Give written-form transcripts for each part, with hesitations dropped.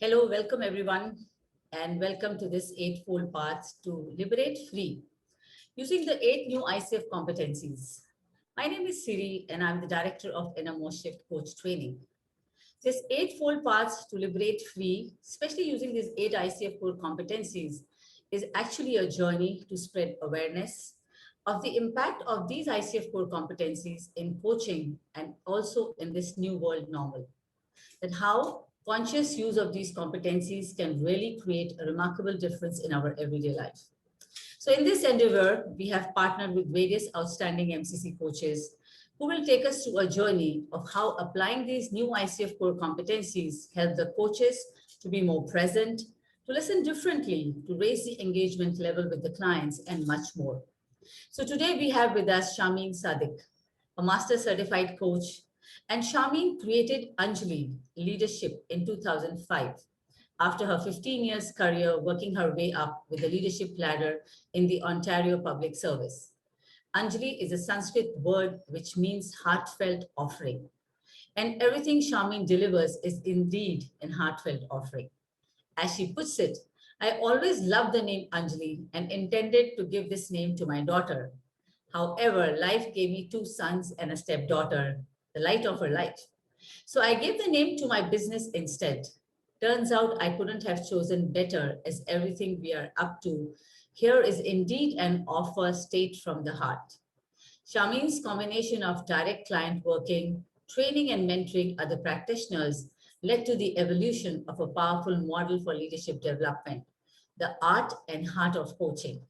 Hello, welcome everyone, and welcome to this eightfold path to liberate free using the eight new ICF competencies. My name is Siri, and I'm the director of Inner Shift Coach Training. This eightfold path to liberate free, especially using these eight ICF core competencies, is actually a journey to spread awareness of the impact of these ICF core competencies in coaching and also in this new world normal, that how conscious use of these competencies can really create a remarkable difference in our everyday life. So, in this endeavor, we have partnered with various outstanding MCC coaches who will take us through a journey of how applying these new ICF core competencies help the coaches to be more present, to listen differently, to raise the engagement level with the clients, and much more. So today we have with us Shahmeen Sadiq, a master certified coach, and Shahmeen created Anjali Leadership in 2005 after her 15 years career working her way up with the leadership ladder in the Ontario Public Service. Anjali is a Sanskrit word which means heartfelt offering. And everything Shahmeen delivers is indeed an heartfelt offering. As she puts it, I always loved the name Anjali and intended to give this name to my daughter. However, life gave me two sons and a stepdaughter, the light of her life. So I gave the name to my business instead. Turns out I couldn't have chosen better, as everything we are up to here is indeed an offer straight from the heart. Shameen's combination of direct client working, training, and mentoring other practitioners led to the evolution of a powerful model for leadership development, the art and heart of coaching.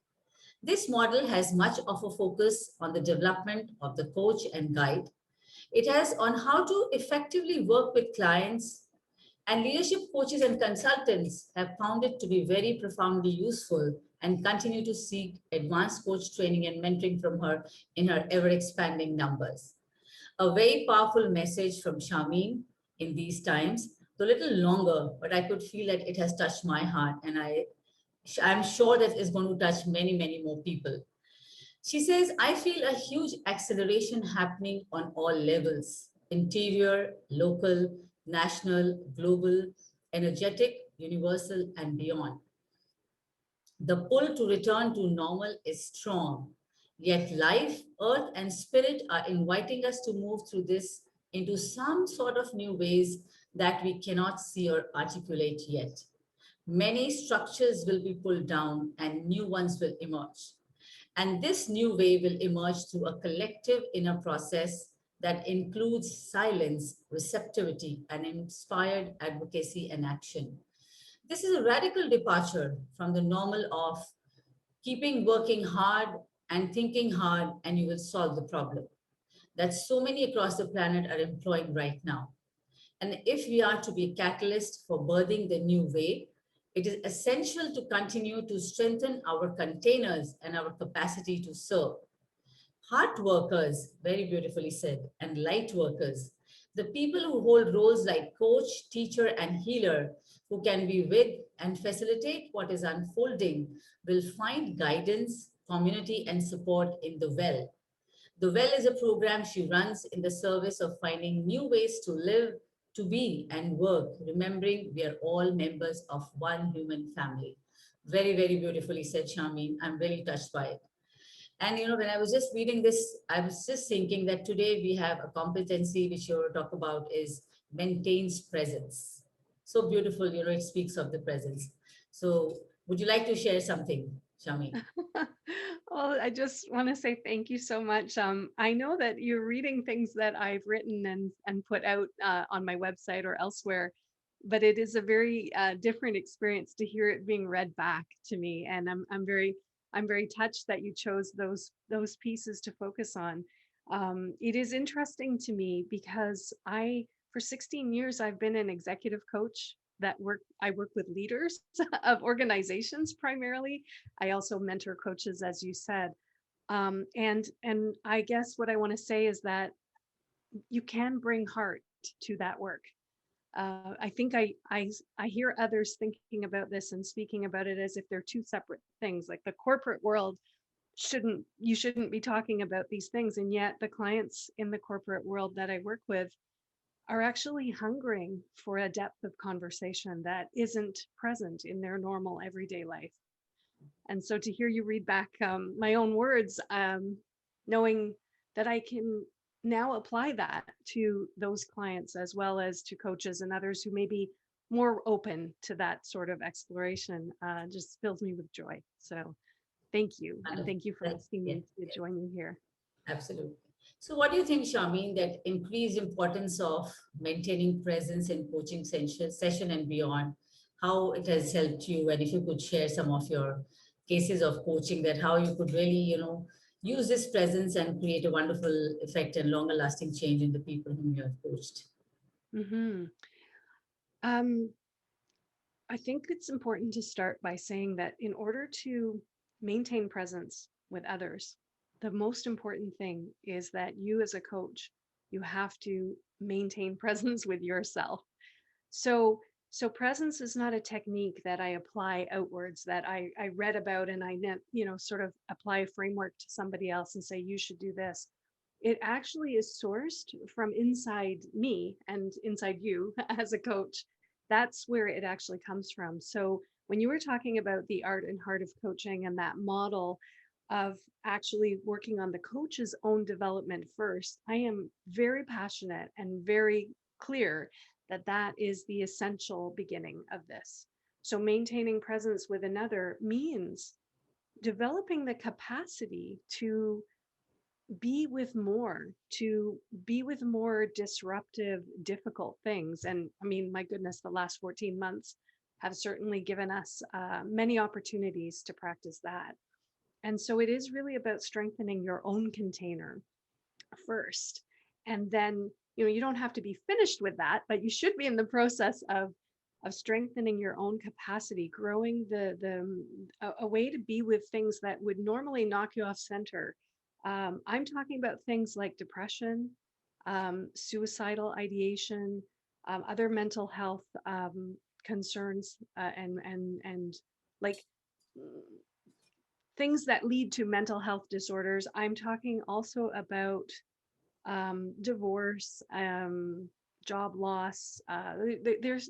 This model has much of a focus on the development of the coach and guide. It has on how to effectively work with clients, and leadership coaches and consultants have found it to be very profoundly useful and continue to seek advanced coach training and mentoring from her in her ever expanding numbers. A very powerful message from Shameen in these times, though a little longer, but I could feel that it has touched my heart, and I'm sure that it's going to touch many, many more people. She says, I feel a huge acceleration happening on all levels: interior, local, national, global, energetic, universal, and beyond. The pull to return to normal is strong, yet life, earth, and spirit are inviting us to move through this into some sort of new ways that we cannot see or articulate yet. Many structures will be pulled down and new ones will emerge. And this new way will emerge through a collective inner process that includes silence, receptivity, and inspired advocacy and action. This is a radical departure from the normal of keeping working hard and thinking hard and you will solve the problem that so many across the planet are employing right now. And if we are to be a catalyst for birthing the new way, it is essential to continue to strengthen our containers and our capacity to serve. Heart workers, very beautifully said, and light workers, the people who hold roles like coach, teacher, and healer, who can be with and facilitate what is unfolding, will find guidance, community, and support in the well. The Well is a program she runs in the service of finding new ways to live, to be, and work, remembering we are all members of one human family. Very, very beautifully said, Shameen. I'm really touched by it. And when I was just reading this, I was just thinking that today we have a competency which you talk about is maintains presence. So beautiful, it speaks of the presence. So would you like to share something, Shameen? Well, I just want to say thank you so much. I know that you're reading things that I've written and put out on my website or elsewhere, but it is a very different experience to hear it being read back to me, and I'm very touched that you chose those pieces to focus on. It is interesting to me because for 16 years I've been an executive coach I work with leaders of organizations primarily. I also mentor coaches, as you said. And I guess what I want to say is that you can bring heart to that work. I think I hear others thinking about this and speaking about it as if they're two separate things. Like the corporate world shouldn't be talking about these things, and yet the clients in the corporate world that I work with, are actually hungering for a depth of conversation that isn't present in their normal everyday life. And so to hear you read back my own words, knowing that I can now apply that to those clients as well as to coaches and others who may be more open to that sort of exploration, just fills me with joy. So thank you. And Wonderful. thank you for asking Yes, me to yes, join you here. absolutely. So, what do you think, Shahmeen, that increased importance of maintaining presence in coaching session and beyond, how it has helped you, and if you could share some of your cases of coaching, that how you could really, use this presence and create a wonderful effect and longer lasting change in the people whom you have coached. Hmm. Um, I think it's important to start by saying that in order to maintain presence with others, the most important thing is that you as a coach, you have to maintain presence with yourself. So so presence is not a technique that I apply outwards, that I read about and sort of apply a framework to somebody else and say you should do this. It actually is sourced from inside me and inside you as a coach. That's where it actually comes from. So when you were talking about the art and heart of coaching and that model of actually working on the coach's own development first, I am very passionate and very clear that that is the essential beginning of this. So maintaining presence with another means developing the capacity to to be with more disruptive, difficult things. And I mean, my goodness, the last 14 months have certainly given us many opportunities to practice that. And so it is really about strengthening your own container first. And then, you don't have to be finished with that, but you should be in the process of strengthening your own capacity, growing a way to be with things that would normally knock you off center. I'm talking about things like depression, suicidal ideation, other mental health concerns, and like things that lead to mental health disorders. I'm talking also about divorce, job loss.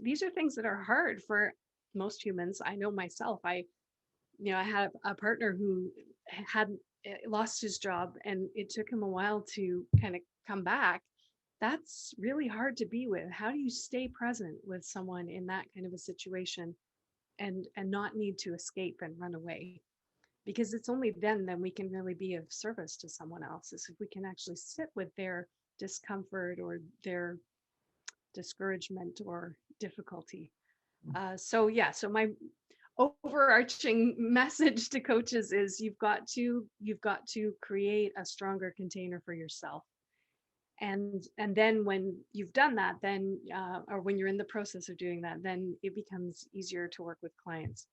These are things that are hard for most humans. I know myself. I had a partner who had lost his job, and it took him a while to kind of come back. That's really hard to be with. How do you stay present with someone in that kind of a situation and not need to escape and run away? Because it's only then that we can really be of service to someone else, is if we can actually sit with their discomfort or their discouragement or difficulty. So my overarching message to coaches is you've got to create a stronger container for yourself. And then when you've done that, then or when you're in the process of doing that, then it becomes easier to work with clients.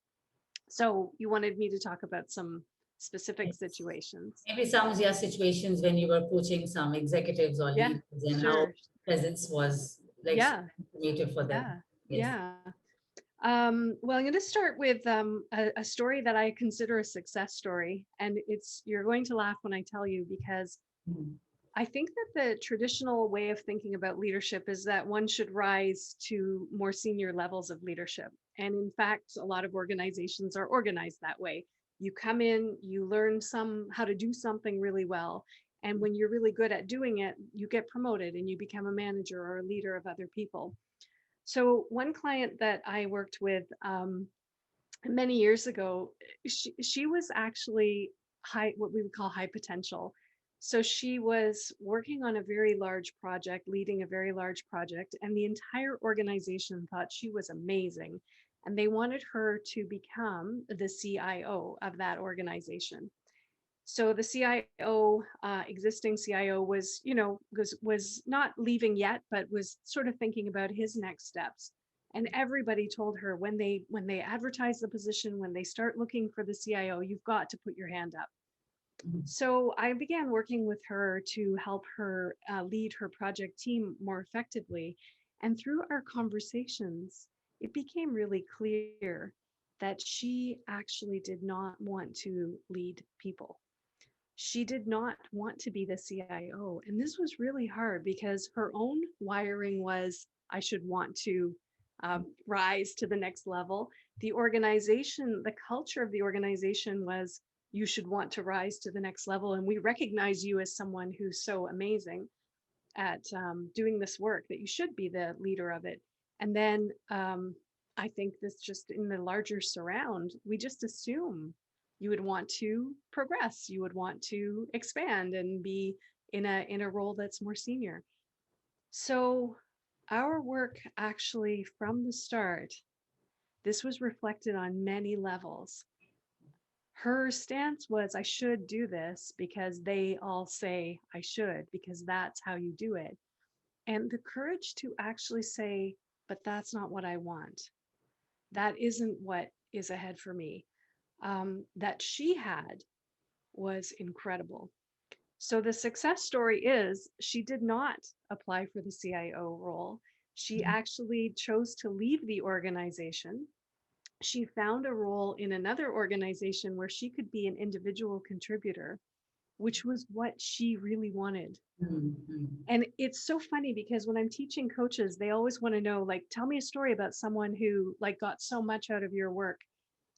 So you wanted me to talk about some specific Yes. situations. Maybe some, yeah, situations when you were coaching some executives or Yeah, leaders and how sure. presence was like so Yeah, informative for them. yeah, Yes. yeah. Well, I'm going to start with a story that I consider a success story, and you're going to laugh when I tell you, because Mhm. I think that the traditional way of thinking about leadership is that one should rise to more senior levels of leadership. And in fact, a lot of organizations are organized that way. You come in, you learn how to do something really well. And when you're really good at doing it, you get promoted and you become a manager or a leader of other people. So one client that I worked with many years ago, she was actually what we would call high potential. So she was working on a very large project, leading a very large project, and the entire organization thought she was amazing. And they wanted her to become the CIO of that organization. So the CIO, existing CIO, was not leaving yet, but was sort of thinking about his next steps. And everybody told her, when they advertise the position, when they start looking for the CIO, you've got to put your hand up. Mhm. So I began working with her to help her lead her project team more effectively. And through our conversations, it became really clear that she actually did not want to lead people. she did not want to be the CIO. And this was really hard because her own wiring was, I should want to rise to the next level. The organization, the culture of the organization was, you should want to rise to the next level. And we recognize you as someone who's so amazing at doing this work that you should be the leader of it. And then I think this just in the larger surround, we just assume you would want to progress, you would want to expand and be in a role that's more senior. So our work actually from the start, this was reflected on many levels. Her stance was, I should do this because they all say I should, because that's how you do it. And the courage to actually say, but that's not what I want. That isn't what is ahead for me. That she had was incredible. So the success story is she did not apply for the CIO role. She actually chose to leave the organization. She found a role in another organization where she could be an individual contributor, which was what she really wanted. Mm-hmm. And it's so funny because when I'm teaching coaches, they always want to know, like, tell me a story about someone who like got so much out of your work.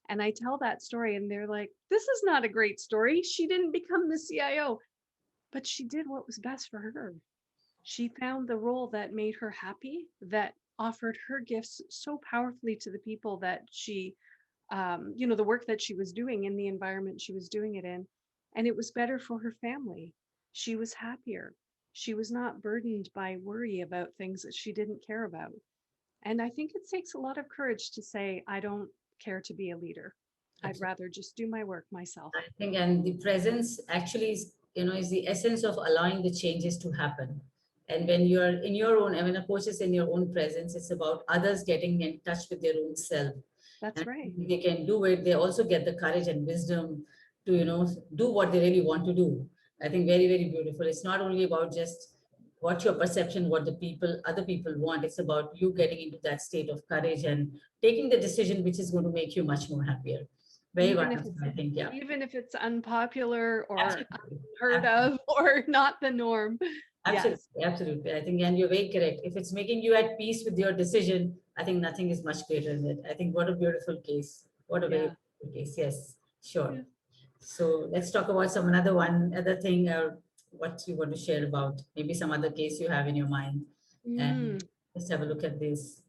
And I tell that story and they're like, this is not a great story. She didn't become the CIO, but she did what was best for her. She found the role that made her happy, that offered her gifts so powerfully to the people that she, the work that she was doing in the environment she was doing it in. And it was better for her family. She was happier. She was not burdened by worry about things that she didn't care about. And I think it takes a lot of courage to say, I don't care to be a leader. I'd Absolutely. rather just do my work myself. I think, and the presence actually is, is the essence of allowing the changes to happen. And when you're in your own, and when a coach is in your own presence, it's about others getting in touch with their own self. That's And right. if they can do it, they also get the courage and wisdom to, do what they really want to do. I think very, very beautiful. It's not only about just what your perception, what the people, other people want. It's about you getting into that state of courage and taking the decision which is going to make you much more happier. Very Even if wonderful, it's I think. Yeah. even if it's unpopular or Absolutely. unheard of or not the norm. Yes. Absolutely. Absolutely. I think, and you're very correct. If it's making you at peace with your decision, I think nothing is much greater than it. I think what a beautiful case. What a very Yeah. beautiful case. Yes, sure. Yeah. So let's talk about some other thing, what you want to share about, maybe some other case you have in your mind. And Mm, let's have a look at this.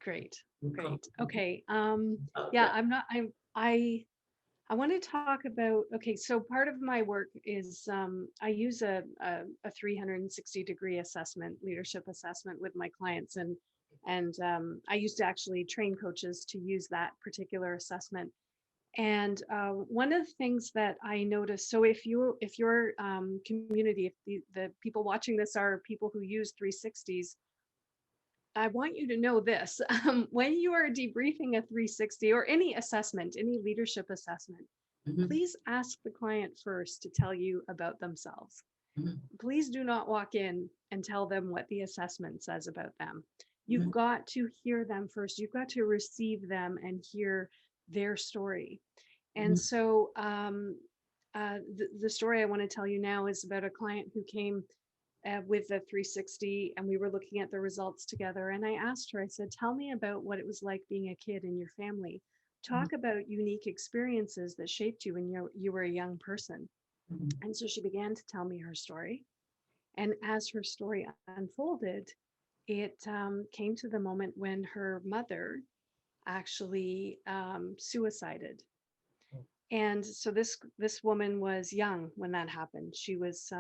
great. We'll come Great. Okay. out. Yeah, Yeah. I want to talk about, okay, so part of my work is I use a 360-degree assessment, leadership assessment with my clients. And I used to actually train coaches to use that particular assessment. And one of the things that I noticed, so if your community, if the people watching this are people who use 360s, I want you to know this. When you are debriefing a 360 or any assessment, any leadership assessment, Mhm, please ask the client first to tell you about themselves. mhm, Please do not walk in and tell them what the assessment says about them. You've mhm, got to hear them first. You've got to receive them and hear their story. And mhm, so the story I want to tell you now is about a client who came with the 360 and we were looking at the results together. And I asked her, I said, tell me about what it was like being a kid in your family. mhm, Talk about unique experiences that shaped you when you were a young person. mhm, And so she began to tell me her story. And as her story unfolded, it came to the moment when her mother actually suicided. And so this woman was young when that happened. She was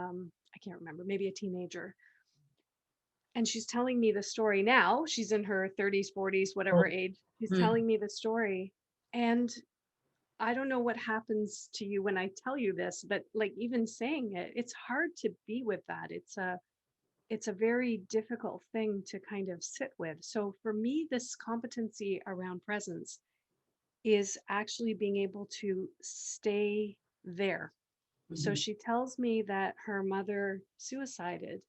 I can't remember, maybe a teenager. And she's telling me the story now. She's in her 30s, 40s, whatever oh, age. She's mhm, telling me the story. And I don't know what happens to you when I tell you this, but like even saying it, it's hard to be with that. It's a very difficult thing to kind of sit with. So for me, this competency around presence is actually being able to stay there. So mhm, she tells me that her mother suicided,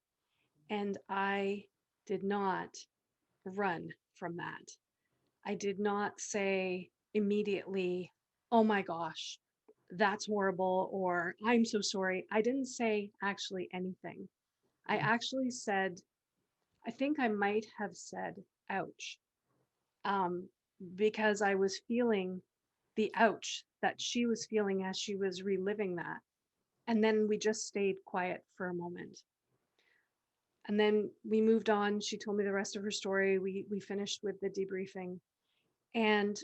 and I did not run from that. I did not say immediately, oh my gosh, that's horrible, or I'm so sorry. I didn't say actually anything. I actually said, I think I might have said, ouch, um, because I was feeling the ouch that she was feeling as she was reliving that. And then we just stayed quiet for a moment. And then we moved on. She told me the rest of her story. We finished with the debriefing. And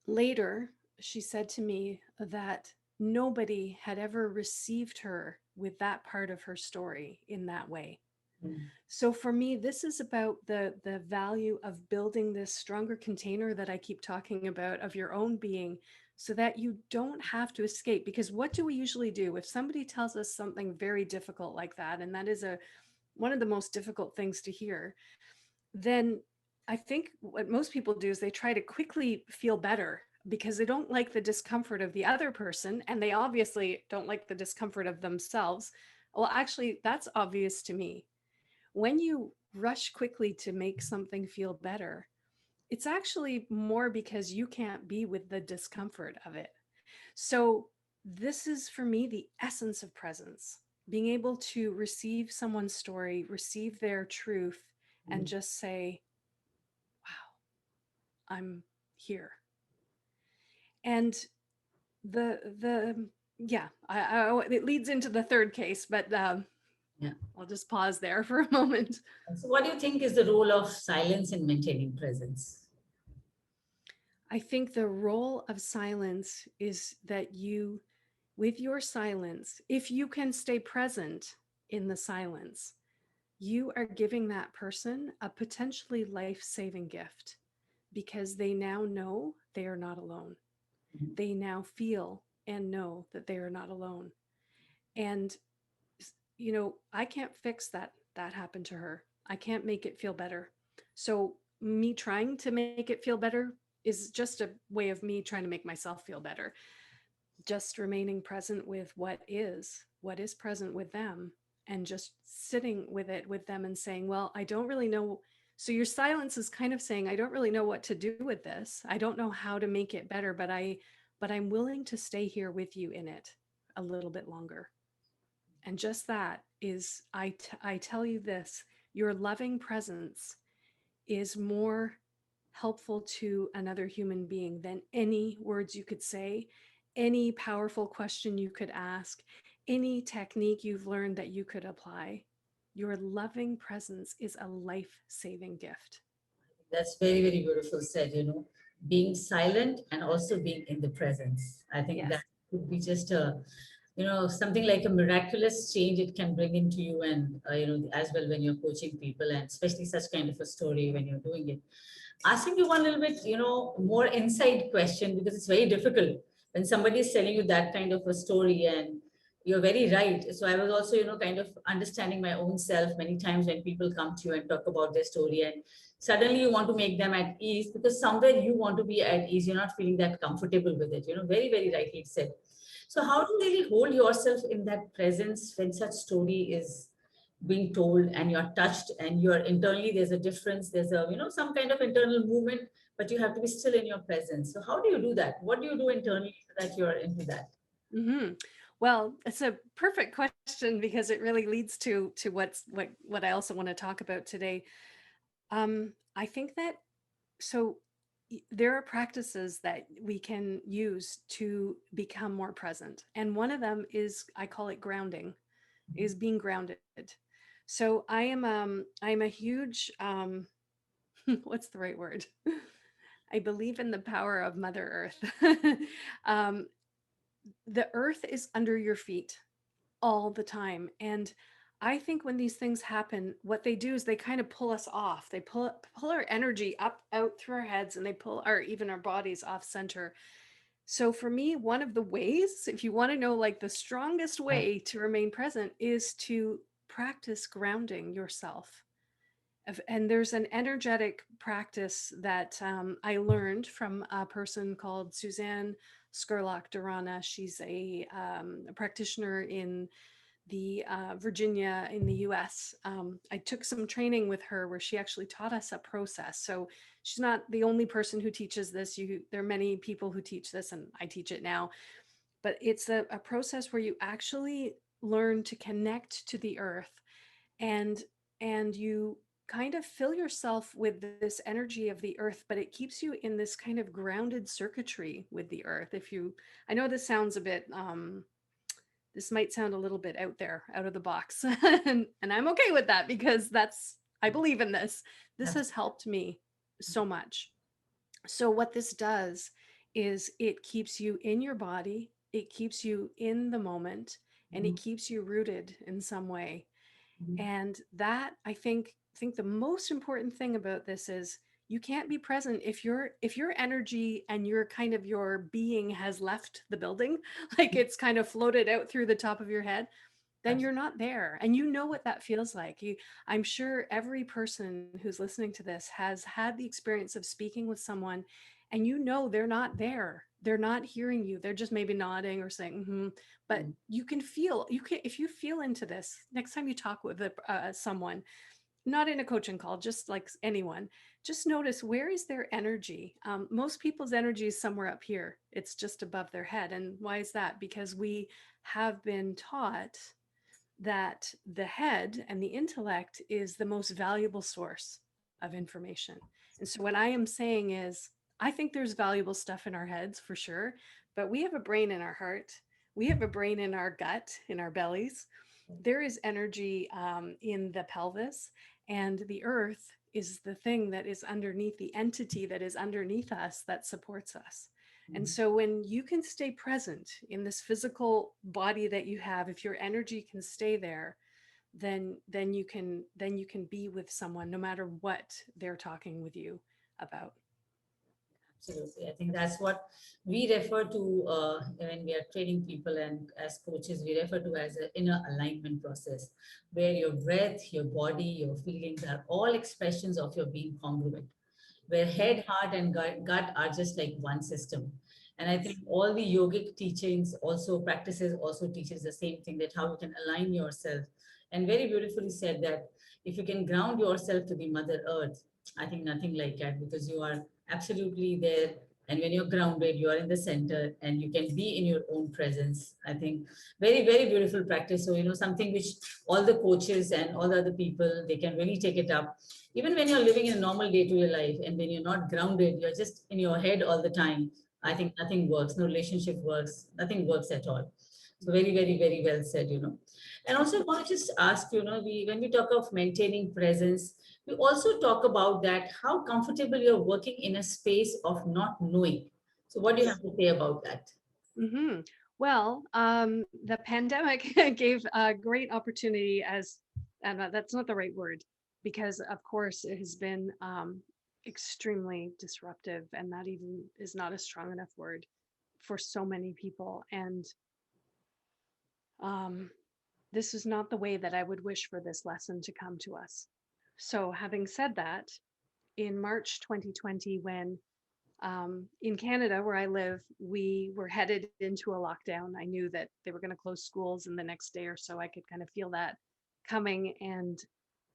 later, she said to me that nobody had ever received her with that part of her story in that way. Mm. So for me, this is about the value of building this stronger container that I keep talking about of your own being, so that you don't have to escape. Because what do we usually do if somebody tells us something very difficult like that, and that is a one of the most difficult things to hear, then I think what most people do is they try to quickly feel better because they don't like the discomfort of the other person, and they obviously don't like the discomfort of themselves. Well, actually, that's obvious to me. When you rush quickly to make something feel better, it's actually more because you can't be with the discomfort of it. So, this is for me the essence of presence, being able to receive someone's story, receive their truth, and Mm. just say, wow, I'm here. And the yeah, it leads into the third case, but Yeah. I'll just pause there for a moment. So, what do you think is the role of silence in maintaining presence? I think the role of silence is that you, with your silence, if you can stay present in the silence, you are giving that person a potentially life-saving gift, because they now know they are not alone. Mhm. They now feel and know that they are not alone. And I can't fix that happened to her. I can't make it feel better. So me trying to make it feel better is just a way of me trying to make myself feel better. Just remaining present with what is present with them, and just sitting with it with them and saying, well, I don't really know. So your silence is kind of saying, I don't really know what to do with this. I don't know how to make it better, but I'm willing to stay here with you in it a little bit longer. And just that is, I tell you this, your loving presence is more helpful to another human being than any words you could say, any powerful question you could ask, any technique you've learned that you could apply. Your loving presence is a life-saving gift. That's very, very beautiful said, being silent and also being in the presence. I think that Yes. could be just something like a miraculous change it can bring into you, and, as well when you're coaching people, and especially such kind of a story when you're doing it. Asking you one little bit, more inside question, because it's very difficult when somebody is telling you that kind of a story, and you're very right. So I was also, kind of understanding my own self many times when people come to you and talk about their story, and suddenly you want to make them at ease because somewhere you want to be at ease. You're not feeling that comfortable with it, very, very rightly said. So how to really hold yourself in that presence when such story is being told and you're touched and you're internally, there's a difference, there's a some kind of internal movement, but you have to be still in your presence. So how do you do that? What do you do internally so that you're into that? Mm-hmm. Well, it's a perfect question because it really leads to what I also want to talk about today. I think that so there are practices that we can use to become more present, and one of them is, I call it grounding, is being grounded. So I'm a huge what's the right word? I believe in the power of Mother Earth. um, the earth is under your feet all the time. And I think when these things happen, what they do is they kind of pull us off. They pull our energy up out through our heads, and they pull even our bodies off center. So for me, one of the ways, if you want to know like the strongest Yeah. way to remain present, is to practice grounding yourself. And there's an energetic practice that I learned from a person called Suzanne Skurlock-Durana. She's a practitioner in the Virginia in the US. I took some training with her where she actually taught us a process. So she's not the only person who teaches this. There are many people who teach this, and I teach it now. but it's a process where you actually learn to connect to the earth, and you kind of fill yourself with this energy of the earth, but it keeps you in this kind of grounded circuitry with the earth. If you, I know this sounds a bit this might sound a little bit out there, out of the box, and I'm okay with that, because that's, I believe in this. This has helped me so much. So what this does is it keeps you in your body, it keeps you in the moment, and it keeps you rooted in some way. Mhm. And that, I think the most important thing about this is you can't be present if your energy and your kind of your being has left the building, like it's kind of floated out through the top of your head, then you're not there. And you know what that feels like. I'm sure every person who's listening to this has had the experience of speaking with someone, and you know they're not there. They're not hearing you. They're just maybe nodding or saying, mm-hmm. But you can feel, you can, if you feel into this, next time you talk with someone, not in a coaching call, just like anyone, just notice, where is their energy? Most people's energy is somewhere up here. It's just above their head. And why is that? Because we have been taught that the head and the intellect is the most valuable source of information. And so what I am saying is, I think there's valuable stuff in our heads for sure, but we have a brain in our heart. We have a brain in our gut, in our bellies. There is energy in the pelvis, and the earth is the thing that is underneath, the entity that is underneath us that supports us. And so when you can stay present in this physical body that you have, if your energy can stay there, then you can be with someone no matter what they're talking with you about. Absolutely. I think that's what we refer to when we are training people, and as coaches, we refer to as an inner alignment process, where your breath, your body, your feelings are all expressions of your being congruent, where head, heart, and gut are just like one system. And I think Yes. all the yogic teachings also practices also teaches the same thing, that how you can align yourself. And very beautifully said that if you can ground yourself to the Mother Earth, I think nothing like that, because you are absolutely there. And when you're grounded, you are in the center and you can be in your own presence. I think very, very beautiful practice. So, something which all the coaches and all the other people, they can really take it up. Even when you're living in a normal day-to-day life, and when you're not grounded, you're just in your head all the time. I think nothing works, no relationship works, nothing works at all. So very, very, very well said. And also I want to just ask, when we talk of maintaining presence, we also talk about that how comfortable you're working in a space of not knowing. So what do you Yes. have to say about that? Hmm. Well, the pandemic gave a great opportunity as, and that's not the right word, because of course it has been extremely disruptive, and that even is not a strong enough word for so many people. And um, this is not the way that I would wish for this lesson to come to us. So, having said that, in March 2020, when in Canada, where I live, we were headed into a lockdown. I knew that they were going to close schools in the next day or so. I could kind of feel that coming. And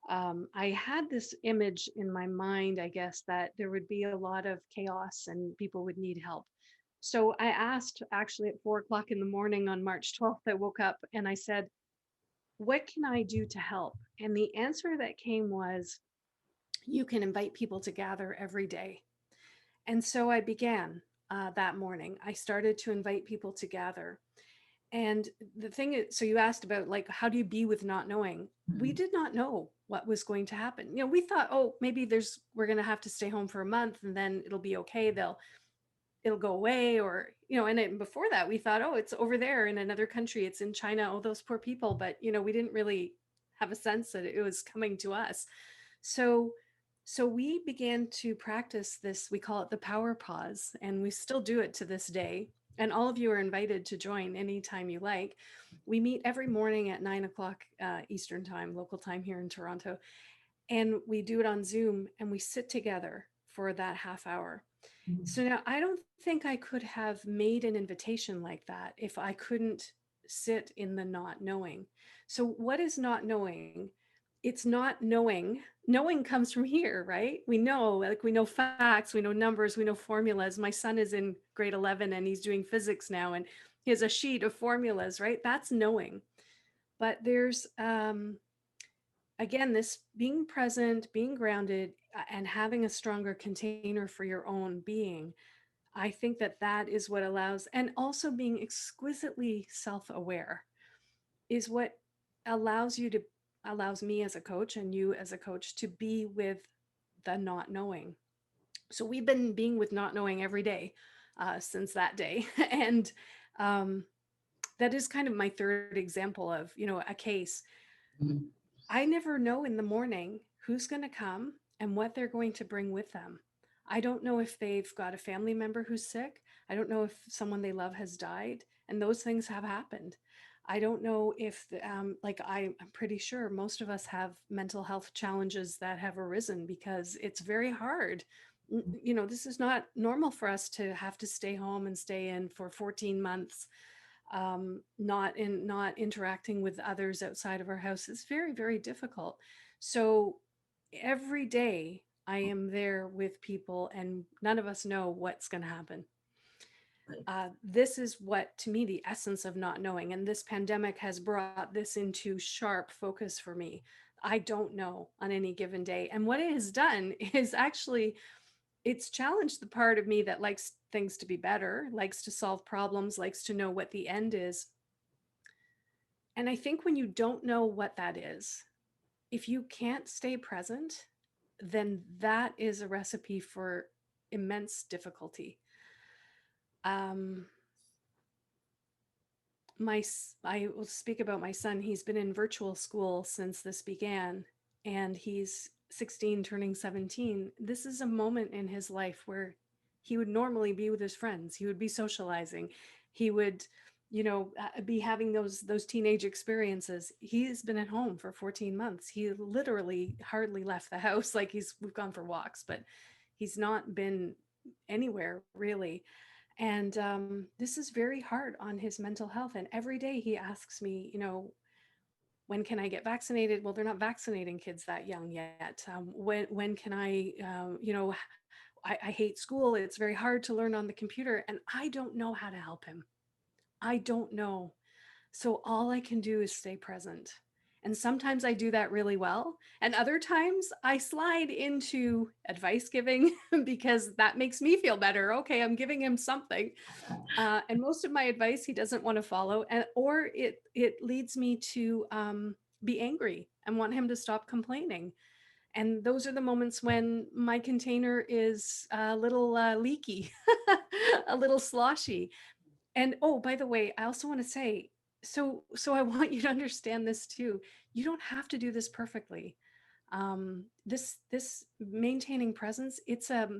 I had this image in my mind, I guess, that there would be a lot of chaos and people would need help. So I asked, actually at 4 o'clock in the morning on March 12th, I woke up and I said, what can I do to help? And the answer that came was, you can invite people to gather every day. And so I began that morning. I started to invite people to gather. And the thing is, so you asked about like, how do you be with not knowing? We Hmm. did not know what was going to happen. We thought, oh, maybe we're going to have to stay home for a month and then it'll be okay. It'll go away, or, and before that we thought, oh, it's over there in another country. It's in China. Oh, those poor people. But, we didn't really have a sense that it was coming to us. So we began to practice this. We call it the power pause, and we still do it to this day. And all of you are invited to join anytime you like. We meet every morning at 9 o'clock Eastern time, local time here in Toronto. And we do it on Zoom, and we sit together for that half hour. So now I don't think I could have made an invitation like that if I couldn't sit in the not knowing. So what is not knowing? It's not knowing. Knowing comes from here, right? We know, like we know facts, we know numbers, we know formulas. My son is in grade 11 and he's doing physics now, and he has a sheet of formulas, right? That's knowing. But there's again, this being present, being grounded, and having a stronger container for your own being. I think that that is what allows, and also being exquisitely self-aware is what allows you to, allows me as a coach and you as a coach to be with the not knowing. So we've been being with not knowing every day since that day. And um, that is kind of my third example of, a case. Mhm. I never know in the morning who's going to come and what they're going to bring with them. I don't know if they've got a family member who's sick. I don't know if someone they love has died, and those things have happened. I don't know if, I'm pretty sure most of us have mental health challenges that have arisen because it's very hard. This is not normal for us to have to stay home and stay in for 14 months, not interacting with others outside of our house. Is very, very difficult. So every day I am there with people, and none of us know what's going to happen. Right. This is what, to me, the essence of not knowing, and this pandemic has brought this into sharp focus for me. I don't know on any given day, and what it has done is actually it's challenged the part of me that likes things to be better, likes to solve problems, likes to know what the end is. And I think when you don't know what that is, if you can't stay present, then that is a recipe for immense difficulty. Um, I will speak about my son. He's been in virtual school since this began, and he's 16 turning 17. This is a moment in his life where he would normally be with his friends. He would be socializing. He would, be having those teenage experiences. He's been at home for 14 months. He literally hardly left the house. Like we've gone for walks, but he's not been anywhere really. And this is very hard on his mental health. And every day he asks me, when can I get vaccinated? Well, they're not vaccinating kids that young yet. When can I, I hate school. It's very hard to learn on the computer. And I don't know how to help him. I don't know. So all I can do is stay present. And sometimes I do that really well. And other times I slide into advice giving because that makes me feel better. Okay, I'm giving him something. And most of my advice he doesn't want to follow, or it leads me to be angry and want him to stop complaining. And those are the moments when my container is a little leaky, a little sloshy. And oh, by the way, I also want to say, so I want you to understand this too. You don't have to do this perfectly. This maintaining presence, it's a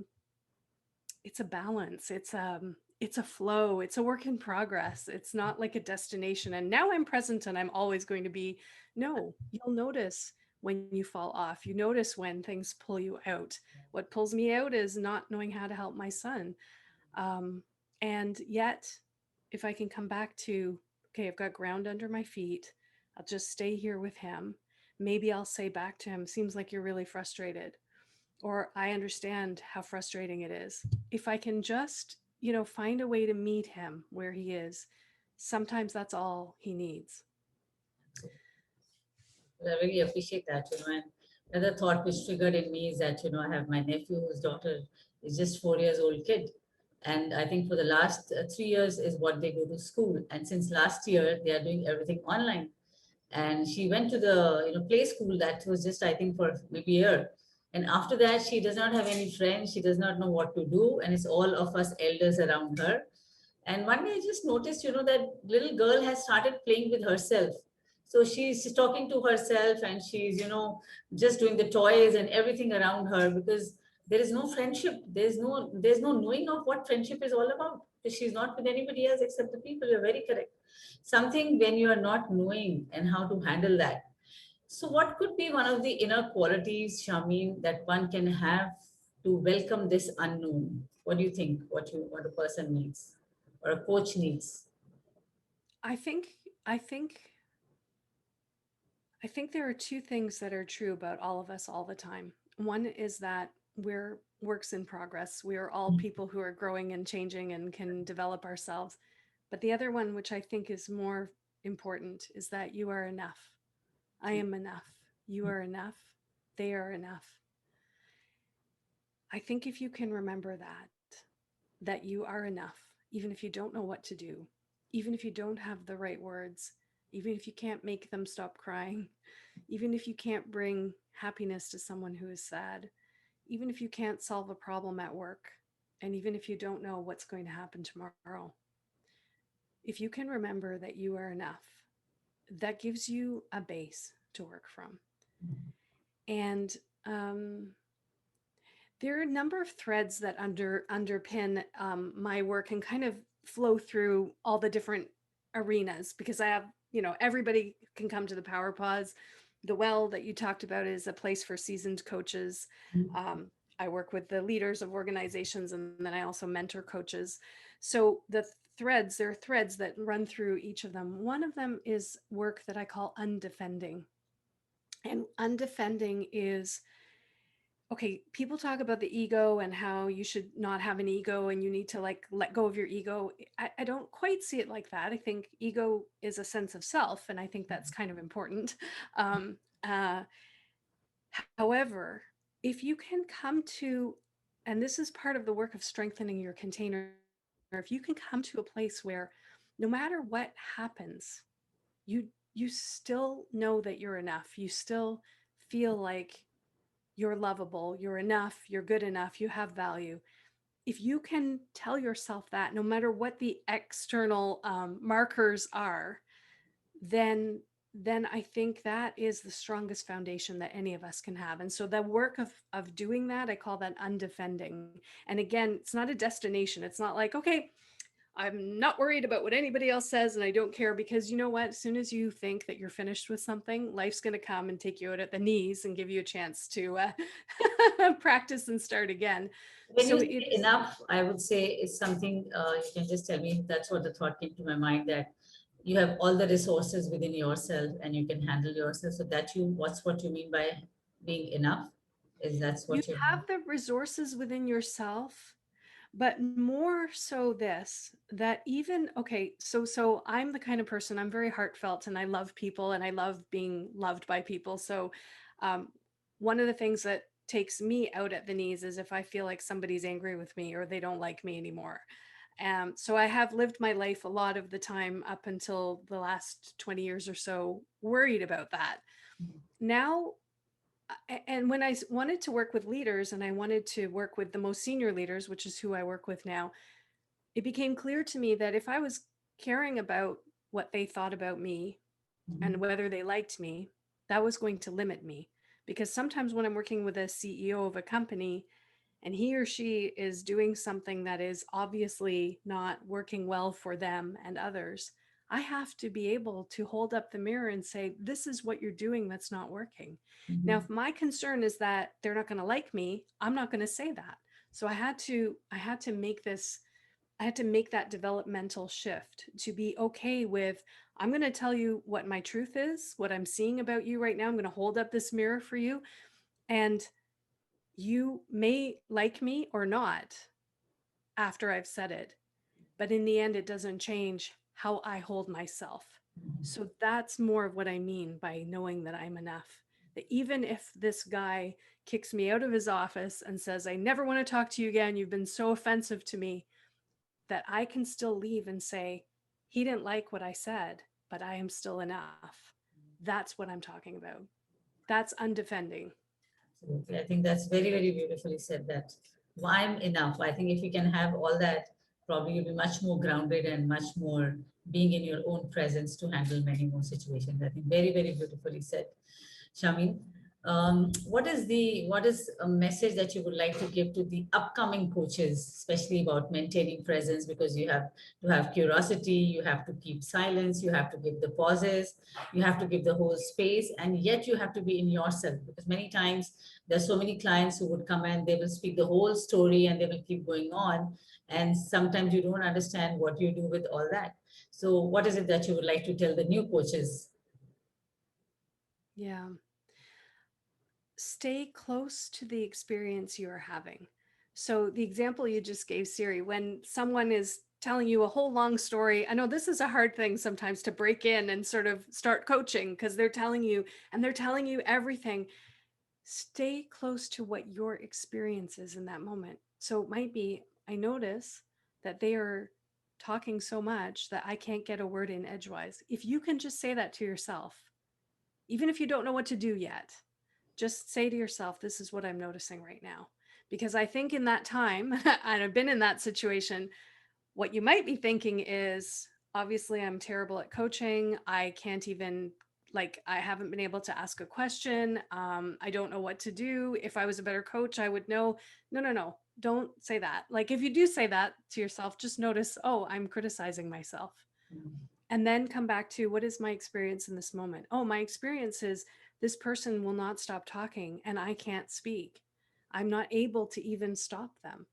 balance. It's a flow. It's a work in progress. It's not like a destination. And now I'm present and I'm always going to be. No, you'll notice when you fall off. You notice when things pull you out. What pulls me out is not knowing how to help my son. Um, and yet, if I can come back to, okay, I've got ground under my feet, I'll just stay here with him. Maybe I'll say back to him, seems like you're really frustrated, or I understand how frustrating it is. If I can just, find a way to meet him where he is, sometimes that's all he needs. Well, I really appreciate that, and another thought which triggered in me is that, I have my nephew whose daughter is just 4 years old kid. And I think for the last 3 years is what they go to school. And since last year, they are doing everything online. And she went to the, play school that was just, I think, for maybe a year. And after that, she does not have any friends. She does not know what to do. And it's all of us elders around her. And one day I just noticed, that little girl has started playing with herself. So she's talking to herself and she's, just doing the toys and everything around her because there is no friendship. There's no knowing of what friendship is all about. Because she's not with anybody else except the people. You're very correct. Something when you are not knowing and how to handle that. So what could be one of the inner qualities, Shahmeen, that one can have to welcome this unknown? What do you think? What a person needs? Or a coach needs. I think I think I think there are two things that are true about all of us all the time. One is that we're works in progress. We are all people who are growing and changing and can develop ourselves. But the other one, which I think is more important, is that you are enough. I am enough. You are enough. They are enough. I think if you can remember that you are enough, even if you don't know what to do, even if you don't have the right words, even if you can't make them stop crying, even if you can't bring happiness to someone who is sad, even if you can't solve a problem at work, and even if you don't know what's going to happen tomorrow, if you can remember that you are enough, that gives you a base to work from. And there are a number of threads that underpin my work and kind of flow through all the different arenas, because I have, everybody can come to the Power Pause. The Well that you talked about is a place for seasoned coaches. I work with the leaders of organizations, and then I also mentor coaches. So there are threads that run through each of them. One of them is work that I call undefending. And undefending is, okay, people talk about the ego and how you should not have an ego and you need to like let go of your ego. I don't quite see it like that. I think ego is a sense of self, and I think that's kind of important. Um, uh, However, if you can come to, and this is part of the work of strengthening your container, if you can come to a place where no matter what happens, you still know that you're enough. You still feel like you're lovable, you're enough, you're good enough, you have value. If you can tell yourself that, no matter what the external markers are, then I think that is the strongest foundation that any of us can have. And so the work of doing that, I call that undefending. And again, it's not a destination. It's not like, okay, I'm not worried about what anybody else says and I don't care, because you know what? As soon as you think that you're finished with something, life's going to come and take you out at the knees and give you a chance to practice and start again. When you So say it's, enough, I would say it's something you can just tell me. That's what the thought came to my mind, that you have all the resources within yourself and you can handle yourself. So that what's what you mean by being enough? Is that's you what you have the resources within yourself, but more so this, that even, okay, so I'm the kind of person, I'm very heartfelt and I love people and I love being loved by people. So um, one of the things that takes me out at the knees is if I feel like somebody's angry with me or they don't like me anymore. So I have lived my life a lot of the time up until the last 20 years or so worried about that. Now, and when I wanted to work with leaders and I wanted to work with the most senior leaders, which is who I work with now, it became clear to me that if I was caring about what they thought about me and whether they liked me, that was going to limit me. Because sometimes when I'm working with a CEO of a company and he or she is doing something that is obviously not working well for them and others, I have to be able to hold up the mirror and say, this is what you're doing that's not working. Now, if my concern is that they're not going to like me, I'm not going to say that. So I had to make this, I had to make that developmental shift to be okay with, I'm going to tell you what my truth is, what I'm seeing about you right now. I'm going to hold up this mirror for you. And you may like me or not after I've said it, but in the end, it doesn't change how I hold myself. So that's more of what I mean by knowing that I'm enough. That even if this guy kicks me out of his office and says, I never want to talk to you again, you've been so offensive to me, that I can still leave and say, he didn't like what I said, but I am still enough. That's what I'm talking about. That's undefending. Absolutely. I think that's very, very beautifully said, that I'm enough. I think if you can have all that, probably you'll be much more grounded and much more being in your own presence to handle many more situations. I think very, very beautifully said. Shahmeen, what is a message that you would like to give to the upcoming coaches, especially about maintaining presence? Because you have to have curiosity, you have to keep silence, you have to give the pauses, you have to give the whole space, and yet you have to be in yourself. Because many times there's so many clients who would come and they will speak the whole story and they will keep going on, and sometimes you don't understand what you do with all that. So, what is it that you would like to tell the new coaches? Yeah. Stay close to the experience you are having. So the example you just gave, Siri, when someone is telling you a whole long story. I know this is a hard thing sometimes to break in and sort of start coaching because they're telling you everything. Stay close to what your experience is in that moment. So it might be, I notice that they are talking so much that I can't get a word in edgewise. If you can just say that to yourself, even if you don't know what to do yet, just say to yourself, this is what I'm noticing right now. Because I think in that time, and I've been in that situation, what you might be thinking is, obviously, I'm terrible at coaching. I can't even, like, I haven't been able to ask a question. I don't know what to do. If I was a better coach, I would know. No, no, no. Don't say that. Like, if you do say that to yourself, just notice, oh, I'm criticizing myself. And then come back to, what is my experience in this moment? Oh, my experience is this person will not stop talking and I can't speak. I'm not able to even stop them.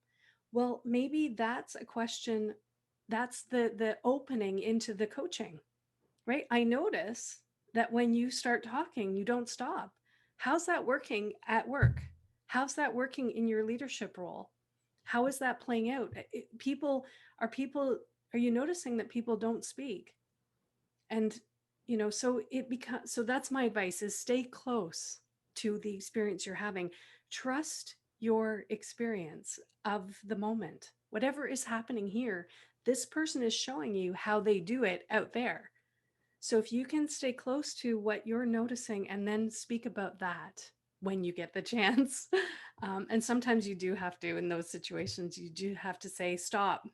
Well, maybe that's a question, that's the opening into the coaching, right? I notice that when you start talking, you don't stop. How's that working at work? How's that working in your leadership role? How is that playing out? Are you noticing that people don't speak? And so it becomes, so that's my advice, is stay close to the experience you're having. Trust your experience of the moment. Whatever is happening here, this person is showing you how they do it out there. So if you can stay close to what you're noticing and then speak about that when you get the chance. And sometimes you do have to, in those situations, you do have to say, stop,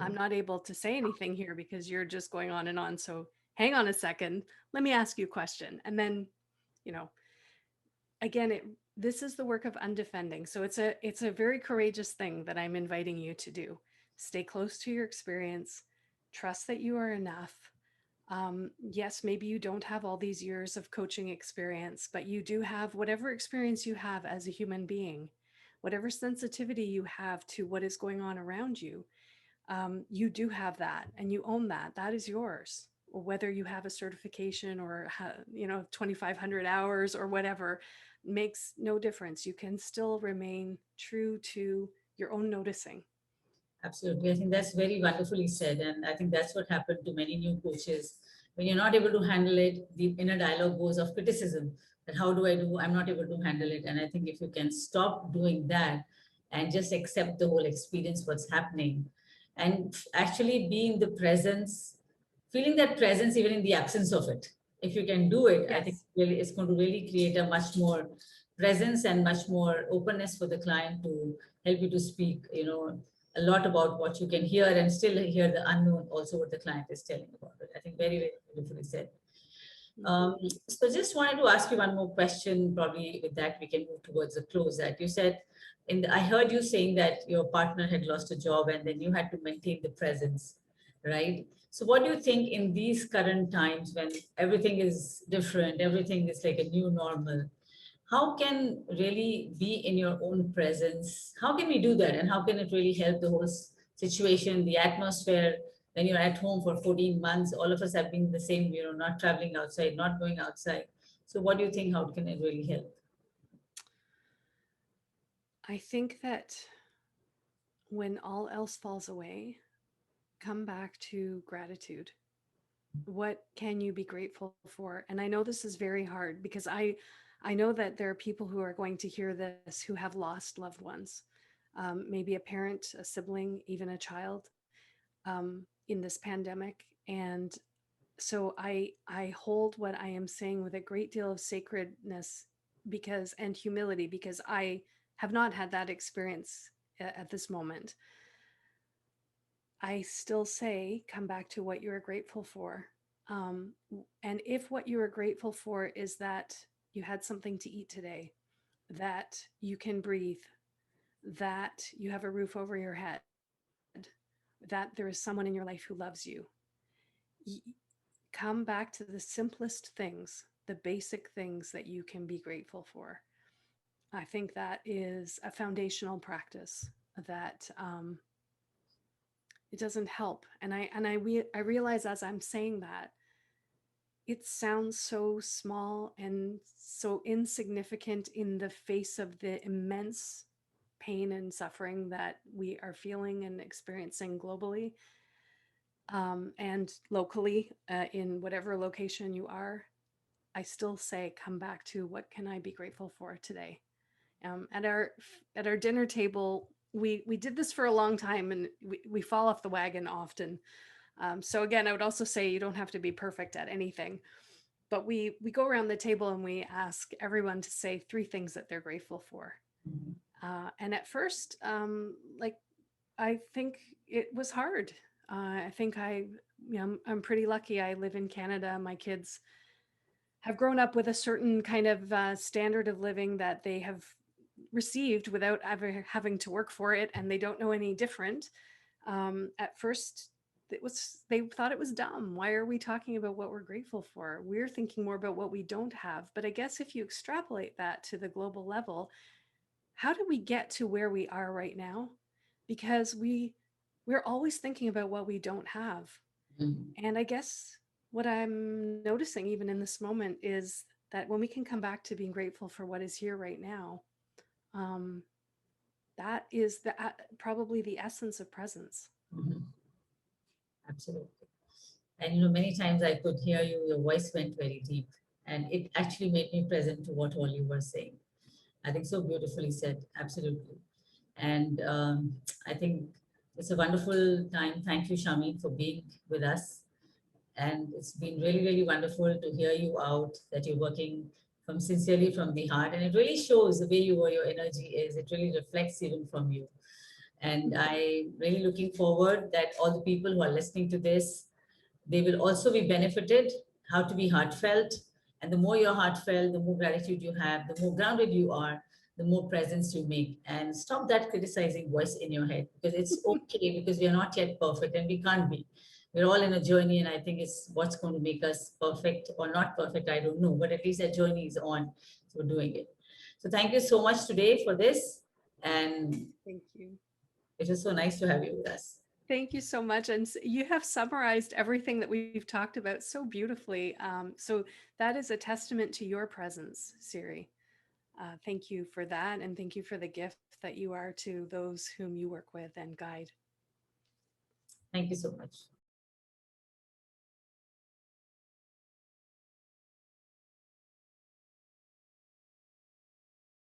I'm not able to say anything here because you're just going on and on. So hang on a second. Let me ask you a question. And then, you know, again, this is the work of undefending. So it's a very courageous thing that I'm inviting you to do. Stay close to your experience. Trust that you are enough. Yes, maybe you don't have all these years of coaching experience, but you do have whatever experience you have as a human being, whatever sensitivity you have to what is going on around you. You do have that and you own that. That is yours. Whether you have a certification or 2,500 hours or whatever, makes no difference. You can still remain true to your own noticing. Absolutely. I think that's very wonderfully said. And I think that's what happened to many new coaches. When you're not able to handle it, the inner dialogue goes of criticism, that how do I do? I'm not able to handle it. And I think if you can stop doing that and just accept the whole experience, what's happening, and actually being the presence, feeling that presence even in the absence of it. If you can do it, I think Yes. really it's going to really create a much more presence and much more openness for the client to help you to speak, a lot about what you can hear and still hear the unknown, also what the client is telling about it. I think very, very beautifully said. Um, so just wanted to ask you one more question. Probably with that we can move towards a close. That you said, I heard you saying that your partner had lost a job and then you had to maintain the presence, right? So what do you think in these current times when everything is different, everything is like a new normal? How can really be in your own presence? How can we do that? And how can it really help the whole situation, the atmosphere when you're at home for 14 months? All of us have been the same, not traveling outside, not going outside. So what do you think? How can it really help? I think that when all else falls away, come back to gratitude. What can you be grateful for? And I know this is very hard because I know that there are people who are going to hear this who have lost loved ones, maybe a parent, a sibling, even a child, in this pandemic. And so I hold what I am saying with a great deal of sacredness, because and humility, because I have not had that experience at this moment. I still say, come back to what you are grateful for. And if what you are grateful for is that you had something to eat today, that you can breathe, that you have a roof over your head, that there is someone in your life who loves you, come back to the simplest things, the basic things that you can be grateful for. I think that is a foundational practice that it doesn't help. And I realize as I'm saying that, it sounds so small and so insignificant in the face of the immense pain and suffering that we are feeling and experiencing globally, and locally, in whatever location you are, I still say, come back to what can I be grateful for today? At our dinner table, we did this for a long time, and we fall off the wagon often. So again, I would also say you don't have to be perfect at anything, but we go around the table and we ask everyone to say 3 things that they're grateful for. And at first, like, I think it was hard. I think I'm pretty lucky. I live in Canada. My kids have grown up with a certain kind of standard of living that they have received without ever having to work for it, and they don't know any different. At first, they thought it was dumb. Why are we talking about what we're grateful for? We're thinking more about what we don't have. But I guess if you extrapolate that to the global level, how did we get to where we are right now? Because we're always thinking about what we don't have. And I guess what I'm noticing even in this moment is that when we can come back to being grateful for what is here right now, that is probably the essence of presence. Absolutely. And many times I could hear you, your voice went very deep, and it actually made me present to what all you were saying. I think so beautifully said. Absolutely. And I think it's a wonderful time. Thank you, Shahmeen, for being with us. And it's been really, really wonderful to hear you out, that you're working sincerely from the heart. And it really shows the way you are, your energy is. It really reflects even from you. And I'm really looking forward that all the people who are listening to this, they will also be benefited how to be heartfelt. And the more you're heartfelt, the more gratitude you have, the more grounded you are, the more presence you make. And stop that criticizing voice in your head, because it's okay, because we are not yet perfect and we can't be. We're all in a journey, and I think it's what's going to make us perfect or not perfect, I don't know, but at least that journey is on. So we're doing it. So thank you so much today for this. And Thank you. it was so nice to have you with us. Thank you so much. And you have summarized everything that we've talked about so beautifully. So that is a testament to your presence, Siri. Thank you for that. And thank you for the gift that you are to those whom you work with and guide. Thank you so much.